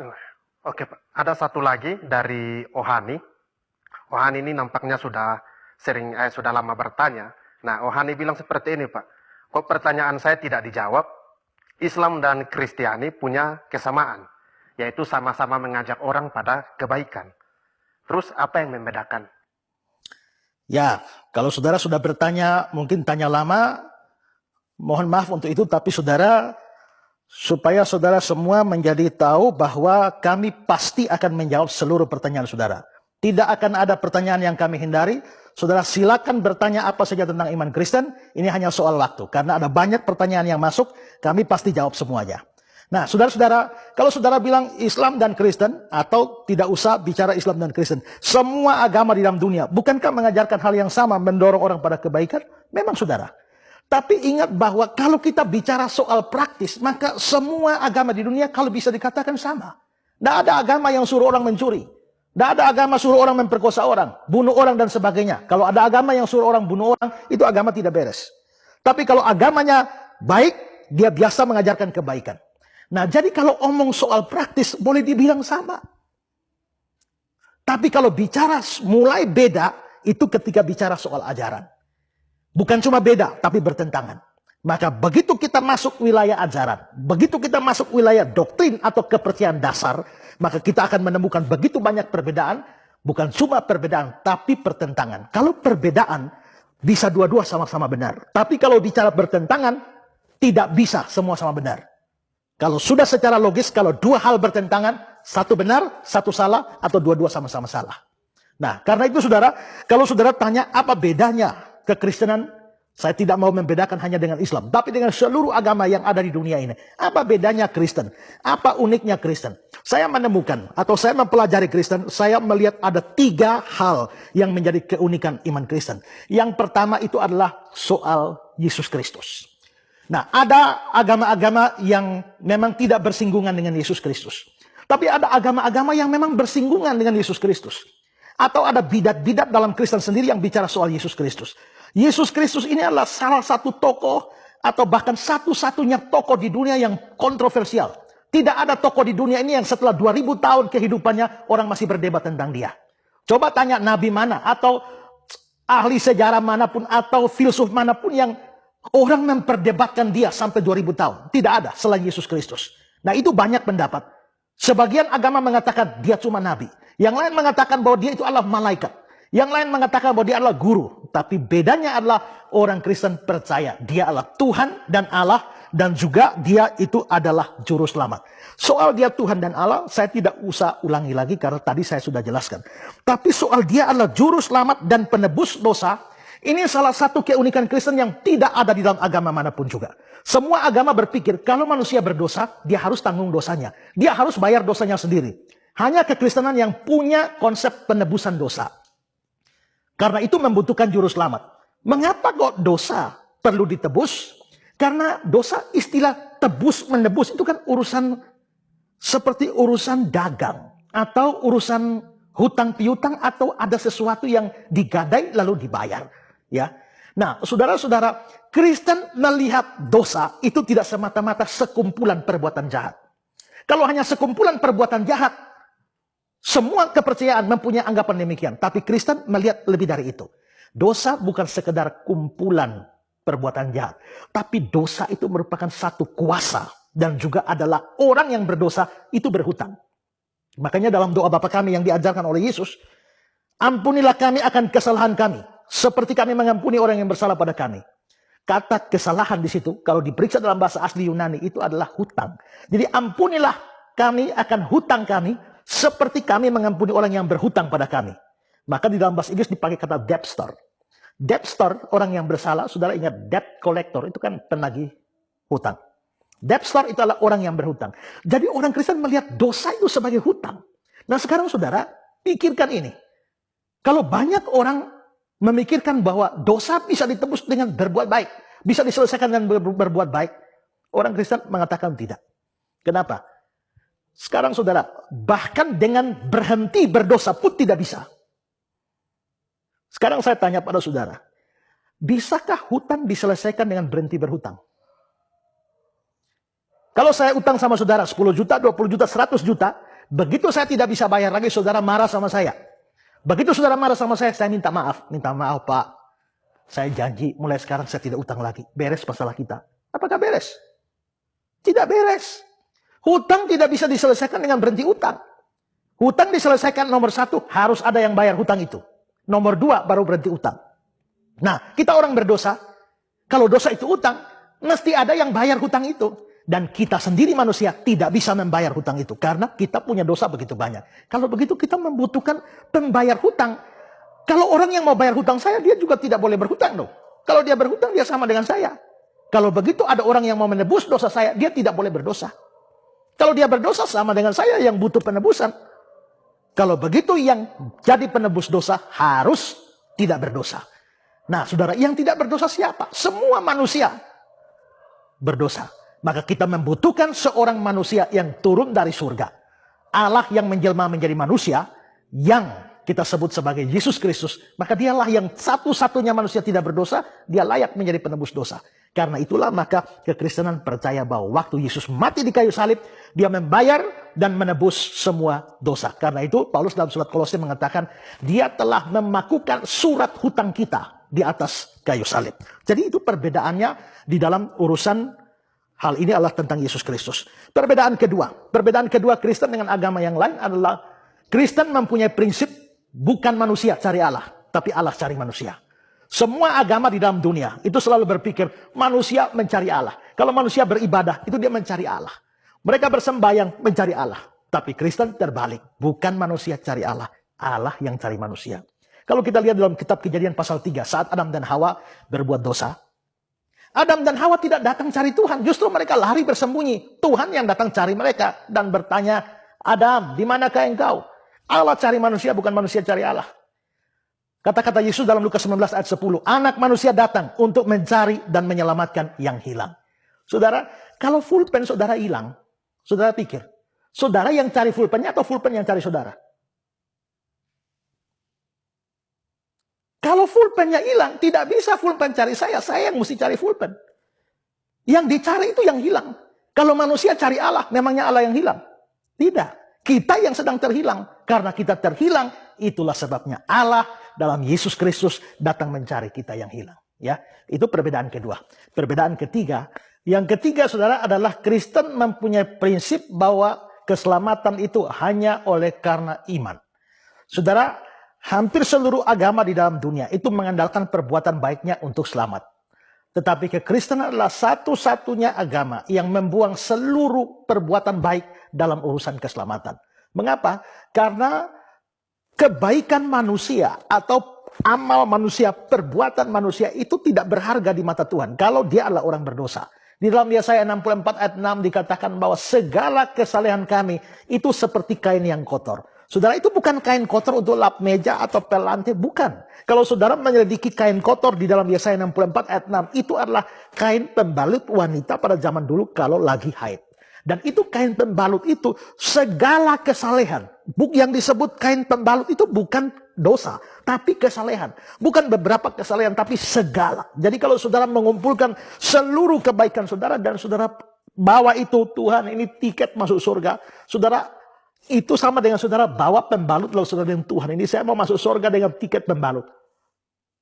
Oh, oke Pak, ada satu lagi dari Ohani. Ohani ini nampaknya sudah lama bertanya. Nah, Ohani bilang seperti ini Pak, kok pertanyaan saya tidak dijawab? Islam dan Kristiani punya kesamaan, yaitu sama-sama mengajak orang pada kebaikan. Terus apa yang membedakan? Ya, kalau saudara sudah bertanya, mungkin tanya lama, mohon maaf untuk itu, tapi saudara, supaya saudara semua menjadi tahu bahwa kami pasti akan menjawab seluruh pertanyaan saudara. Tidak akan ada pertanyaan yang kami hindari. Saudara silakan bertanya apa saja tentang iman Kristen. Ini hanya soal waktu. Karena ada banyak pertanyaan yang masuk, kami pasti jawab semuanya. Nah, saudara-saudara, kalau saudara bilang Islam dan Kristen, atau tidak usah bicara Islam dan Kristen, semua agama di dalam dunia, bukankah mengajarkan hal yang sama, mendorong orang pada kebaikan? Memang saudara. Tapi ingat bahwa kalau kita bicara soal praktis, maka semua agama di dunia kalau bisa dikatakan sama. Tidak ada agama yang suruh orang mencuri. Tidak ada agama suruh orang memperkosa orang, bunuh orang dan sebagainya. Kalau ada agama yang suruh orang bunuh orang, itu agama tidak beres. Tapi kalau agamanya baik, dia biasa mengajarkan kebaikan. Nah, jadi kalau omong soal praktis, boleh dibilang sama. Tapi kalau bicara mulai beda, itu ketika bicara soal ajaran. Bukan cuma beda, tapi bertentangan. Maka begitu kita masuk wilayah ajaran, begitu kita masuk wilayah doktrin atau kepercayaan dasar, maka kita akan menemukan begitu banyak perbedaan, bukan cuma perbedaan, tapi pertentangan. Kalau perbedaan, bisa dua-dua sama-sama benar. Tapi kalau bicara bertentangan, tidak bisa semua sama benar. Kalau sudah secara logis, kalau dua hal bertentangan, satu benar, satu salah, atau dua-dua sama-sama salah. Nah, karena itu saudara, kalau saudara tanya apa bedanya kekristenan, saya tidak mau membedakan hanya dengan Islam, tapi dengan seluruh agama yang ada di dunia ini. Apa bedanya Kristen? Apa uniknya Kristen? Saya menemukan, atau saya mempelajari Kristen, saya melihat ada 3 hal yang menjadi keunikan iman Kristen. Yang pertama itu adalah soal Yesus Kristus. Nah, ada agama-agama yang memang tidak bersinggungan dengan Yesus Kristus. Tapi ada agama-agama yang memang bersinggungan dengan Yesus Kristus. Atau ada bidat-bidat dalam Kristen sendiri yang bicara soal Yesus Kristus. Yesus Kristus ini adalah salah satu tokoh atau bahkan satu-satunya tokoh di dunia yang kontroversial. Tidak ada tokoh di dunia ini yang setelah 2000 tahun kehidupannya orang masih berdebat tentang dia. Coba tanya nabi mana atau ahli sejarah manapun atau filsuf manapun yang orang memperdebatkan dia sampai 2000 tahun. Tidak ada selain Yesus Kristus. Nah, itu banyak pendapat. Sebagian agama mengatakan dia cuma nabi. Yang lain mengatakan bahwa dia itu adalah malaikat. Yang lain mengatakan bahwa dia adalah guru. Tapi bedanya adalah orang Kristen percaya dia adalah Tuhan dan Allah. Dan juga dia itu adalah juru selamat. Soal dia Tuhan dan Allah saya tidak usah ulangi lagi karena tadi saya sudah jelaskan. Tapi soal dia adalah juru selamat dan penebus dosa. Ini salah satu keunikan Kristen yang tidak ada di dalam agama manapun juga. Semua agama berpikir kalau manusia berdosa dia harus tanggung dosanya. Dia harus bayar dosanya sendiri. Hanya kekristenan yang punya konsep penebusan dosa. Karena itu membutuhkan juru selamat. Mengapa kok dosa perlu ditebus? Karena dosa istilah tebus menebus itu kan urusan seperti urusan dagang. Atau urusan hutang piutang atau ada sesuatu yang digadai lalu dibayar. Ya. Nah saudara-saudara, Kristen melihat dosa itu tidak semata-mata sekumpulan perbuatan jahat. Kalau hanya sekumpulan perbuatan jahat, semua kepercayaan mempunyai anggapan demikian. Tapi Kristen melihat lebih dari itu. Dosa bukan sekedar kumpulan perbuatan jahat. Tapi dosa itu merupakan satu kuasa. Dan juga adalah orang yang berdosa itu berhutang. Makanya dalam doa Bapa kami yang diajarkan oleh Yesus. Ampunilah kami akan kesalahan kami. Seperti kami mengampuni orang yang bersalah pada kami. Kata kesalahan di situ, kalau diperiksa dalam bahasa asli Yunani, itu adalah hutang. Jadi ampunilah kami akan hutang kami. Seperti kami mengampuni orang yang berhutang pada kami. Maka di dalam bahasa Inggris dipakai kata debtor. Debtor, orang yang bersalah, saudara ingat debt collector, itu kan penagih hutang. Debtor itu adalah orang yang berhutang. Jadi orang Kristen melihat dosa itu sebagai hutang. Nah sekarang saudara, pikirkan ini. Kalau banyak orang memikirkan bahwa dosa bisa ditebus dengan berbuat baik. Bisa diselesaikan dengan berbuat baik. Orang Kristen mengatakan tidak. Kenapa? Sekarang saudara, bahkan dengan berhenti berdosa pun tidak bisa. Sekarang saya tanya pada saudara, bisakah hutang diselesaikan dengan berhenti berhutang? Kalau saya utang sama saudara 10 juta, 20 juta, 100 juta, Begitu saya tidak bisa bayar lagi, saudara marah sama saya. Begitu saudara marah sama saya minta maaf. Minta maaf, Pak. Saya janji mulai sekarang saya tidak utang lagi. Beres masalah kita. Apakah beres? Tidak beres. Hutang tidak bisa diselesaikan dengan berhenti utang. Hutang diselesaikan nomor 1, harus ada yang bayar hutang itu. Nomor 2, baru berhenti utang. Nah, kita orang berdosa. Kalau dosa itu utang, mesti ada yang bayar hutang itu. Dan kita sendiri manusia tidak bisa membayar hutang itu. Karena kita punya dosa begitu banyak. Kalau begitu kita membutuhkan pembayar hutang. Kalau orang yang mau bayar hutang saya, dia juga tidak boleh berhutang dong. Kalau dia berhutang, dia sama dengan saya. Kalau begitu ada orang yang mau menebus dosa saya, dia tidak boleh berdosa. Kalau dia berdosa sama dengan saya yang butuh penebusan. Kalau begitu yang jadi penebus dosa harus tidak berdosa. Nah saudara, yang tidak berdosa siapa? Semua manusia berdosa. Maka kita membutuhkan seorang manusia yang turun dari surga. Allah yang menjelma menjadi manusia, yang kita sebut sebagai Yesus Kristus. Maka dialah yang satu-satunya manusia tidak berdosa, dia layak menjadi penebus dosa. Karena itulah maka kekristenan percaya bahwa waktu Yesus mati di kayu salib, dia membayar dan menebus semua dosa. Karena itu Paulus dalam surat Kolose mengatakan, dia telah memakukan surat hutang kita di atas kayu salib. Jadi itu perbedaannya di dalam urusan hal ini adalah tentang Yesus Kristus. Perbedaan kedua Kristen dengan agama yang lain adalah Kristen mempunyai prinsip bukan manusia cari Allah, tapi Allah cari manusia. Semua agama di dalam dunia itu selalu berpikir manusia mencari Allah. Kalau manusia beribadah, itu dia mencari Allah. Mereka bersembahyang mencari Allah. Tapi Kristen terbalik. Bukan manusia cari Allah, Allah yang cari manusia. Kalau kita lihat dalam kitab Kejadian pasal 3, saat Adam dan Hawa berbuat dosa, Adam dan Hawa tidak datang cari Tuhan. Justru mereka lari bersembunyi. Tuhan yang datang cari mereka dan bertanya, Adam, di manakah engkau? Allah cari manusia, bukan manusia cari Allah. Kata-kata Yesus dalam Lukas 19 ayat 10. Anak manusia datang untuk mencari dan menyelamatkan yang hilang. Saudara, kalau pulpen saudara hilang, saudara pikir, saudara yang cari pulpennya atau pulpen yang cari saudara? Kalau pulpennya hilang, tidak bisa pulpen cari saya yang mesti cari pulpen. Yang dicari itu yang hilang. Kalau manusia cari Allah, memangnya Allah yang hilang? Tidak. Kita yang sedang terhilang. Karena kita terhilang, itulah sebabnya Allah dalam Yesus Kristus datang mencari kita yang hilang. Ya, itu perbedaan kedua. Perbedaan ketiga, yang ketiga saudara adalah Kristen mempunyai prinsip bahwa keselamatan itu hanya oleh karena iman. Saudara, hampir seluruh agama di dalam dunia itu mengandalkan perbuatan baiknya untuk selamat. Tetapi kekristenan adalah satu-satunya agama yang membuang seluruh perbuatan baik dalam urusan keselamatan. Mengapa? Karena kebaikan manusia atau amal manusia, perbuatan manusia itu tidak berharga di mata Tuhan kalau dia adalah orang berdosa. Di dalam Yesaya 64 ayat 6 dikatakan bahwa segala kesalehan kami itu seperti kain yang kotor. Saudara, itu bukan kain kotor untuk lap meja atau pel lantai, bukan. Kalau saudara menyelidiki kain kotor di dalam Yesaya 64 ayat 6, itu adalah kain pembalut wanita pada zaman dulu kalau lagi haid. Dan itu kain pembalut itu segala kesalehan. Yang disebut kain pembalut itu bukan dosa, tapi kesalehan. Bukan beberapa kesalehan, tapi segala. Jadi kalau saudara mengumpulkan seluruh kebaikan saudara dan saudara bawa itu, Tuhan ini tiket masuk surga. Saudara, itu sama dengan saudara bawa pembalut lalu saudara dengan Tuhan ini saya mau masuk surga dengan tiket pembalut.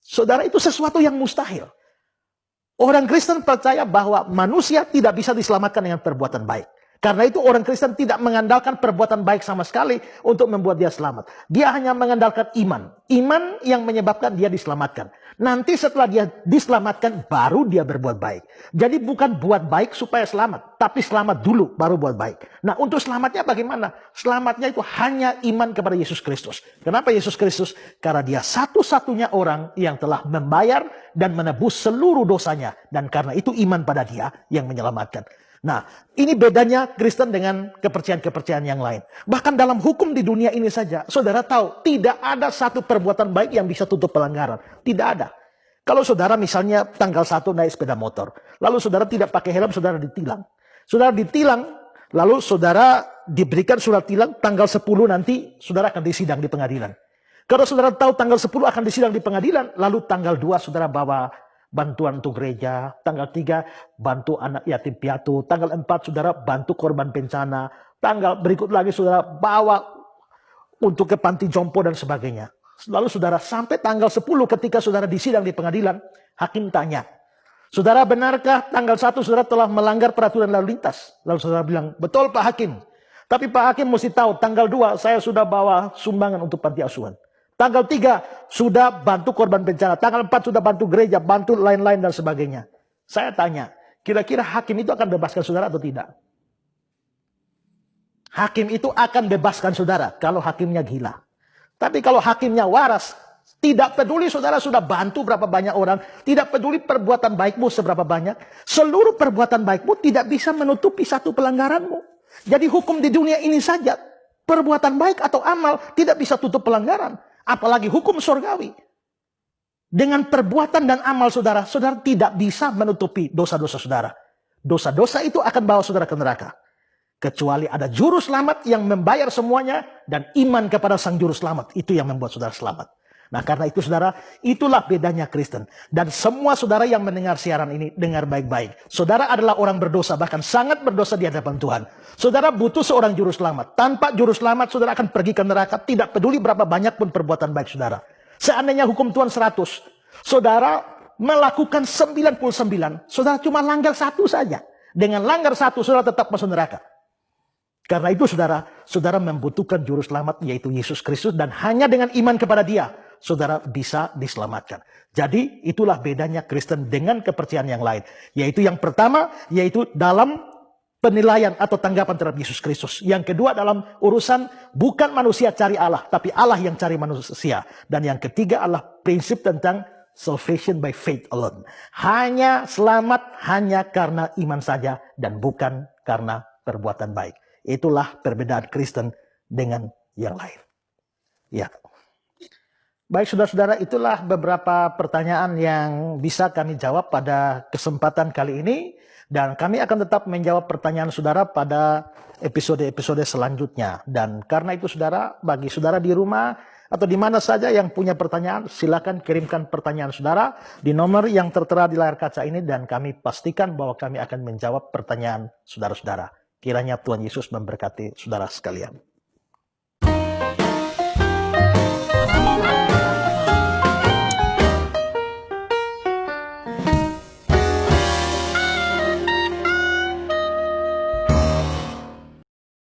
Saudara, itu sesuatu yang mustahil. Orang Kristen percaya bahwa manusia tidak bisa diselamatkan dengan perbuatan baik. Karena itu orang Kristen tidak mengandalkan perbuatan baik sama sekali untuk membuat dia selamat. Dia hanya mengandalkan iman. Iman yang menyebabkan dia diselamatkan. Nanti setelah dia diselamatkan, baru dia berbuat baik. Jadi bukan buat baik supaya selamat. Tapi selamat dulu, baru buat baik. Nah, untuk selamatnya bagaimana? Selamatnya itu hanya iman kepada Yesus Kristus. Kenapa Yesus Kristus? Karena dia satu-satunya orang yang telah membayar dan menebus seluruh dosanya. Dan karena itu iman pada dia yang menyelamatkan. Nah, ini bedanya Kristen dengan kepercayaan-kepercayaan yang lain. Bahkan dalam hukum di dunia ini saja, saudara tahu, tidak ada satu perbuatan baik yang bisa tutup pelanggaran. Tidak ada. Kalau saudara misalnya tanggal 1 naik sepeda motor, lalu saudara tidak pakai helm, saudara ditilang. Saudara ditilang, lalu saudara diberikan surat tilang, tanggal 10 nanti saudara akan disidang di pengadilan. Kalau saudara tahu tanggal 10 akan disidang di pengadilan, lalu tanggal 2 saudara bawa bantuan untuk gereja, tanggal 3 bantu anak yatim piatu, tanggal 4 saudara bantu korban bencana, Tanggal berikut lagi saudara bawa untuk ke panti jompo dan sebagainya. Lalu saudara sampai tanggal 10 ketika saudara disidang di pengadilan, hakim tanya, saudara benarkah tanggal 1 saudara telah melanggar peraturan lalu lintas? Lalu saudara bilang, betul Pak Hakim. Tapi Pak Hakim mesti tahu, tanggal 2 saya sudah bawa sumbangan untuk panti asuhan. Tanggal 3 sudah bantu korban bencana. Tanggal 4 sudah bantu gereja, bantu lain-lain dan sebagainya. Saya tanya, kira-kira hakim itu akan bebaskan saudara atau tidak? Hakim itu akan bebaskan saudara kalau hakimnya gila. Tapi kalau hakimnya waras, tidak peduli saudara sudah bantu berapa banyak orang, tidak peduli perbuatan baikmu seberapa banyak, seluruh perbuatan baikmu tidak bisa menutupi satu pelanggaranmu. Jadi hukum di dunia ini saja, perbuatan baik atau amal tidak bisa tutup pelanggaran. Apalagi hukum surgawi. Dengan perbuatan dan amal saudara, saudara tidak bisa menutupi dosa-dosa saudara. Dosa-dosa itu akan bawa saudara ke neraka. Kecuali ada juru selamat yang membayar semuanya dan iman kepada sang juru selamat. Itu yang membuat saudara selamat. Nah karena itu saudara, itulah bedanya Kristen. Dan semua saudara yang mendengar siaran ini, dengar baik-baik. Saudara adalah orang berdosa, bahkan sangat berdosa di hadapan Tuhan. Saudara butuh seorang juru selamat. Tanpa juru selamat, saudara akan pergi ke neraka. Tidak peduli berapa banyak pun perbuatan baik saudara. Seandainya hukum Tuhan 100, saudara melakukan 99, saudara cuma langgar 1 saja. Dengan langgar 1, saudara tetap masuk neraka. Karena itu saudara, saudara membutuhkan juru selamat yaitu Yesus Kristus. Dan hanya dengan iman kepada dia, saudara bisa diselamatkan. Jadi itulah bedanya Kristen dengan kepercayaan yang lain. Yaitu yang pertama, yaitu dalam penilaian atau tanggapan terhadap Yesus Kristus. Yang kedua dalam urusan bukan manusia cari Allah, tapi Allah yang cari manusia. Dan yang ketiga adalah prinsip tentang salvation by faith alone. Hanya selamat hanya karena iman saja dan bukan karena perbuatan baik. Itulah perbedaan Kristen dengan yang lain. Ya. Baik saudara-saudara, itulah beberapa pertanyaan yang bisa kami jawab pada kesempatan kali ini. Dan kami akan tetap menjawab pertanyaan saudara pada episode-episode selanjutnya. Dan karena itu saudara, bagi saudara di rumah atau di mana saja yang punya pertanyaan, silakan kirimkan pertanyaan saudara di nomor yang tertera di layar kaca ini. Dan kami pastikan bahwa kami akan menjawab pertanyaan saudara-saudara. Kiranya Tuhan Yesus memberkati saudara sekalian.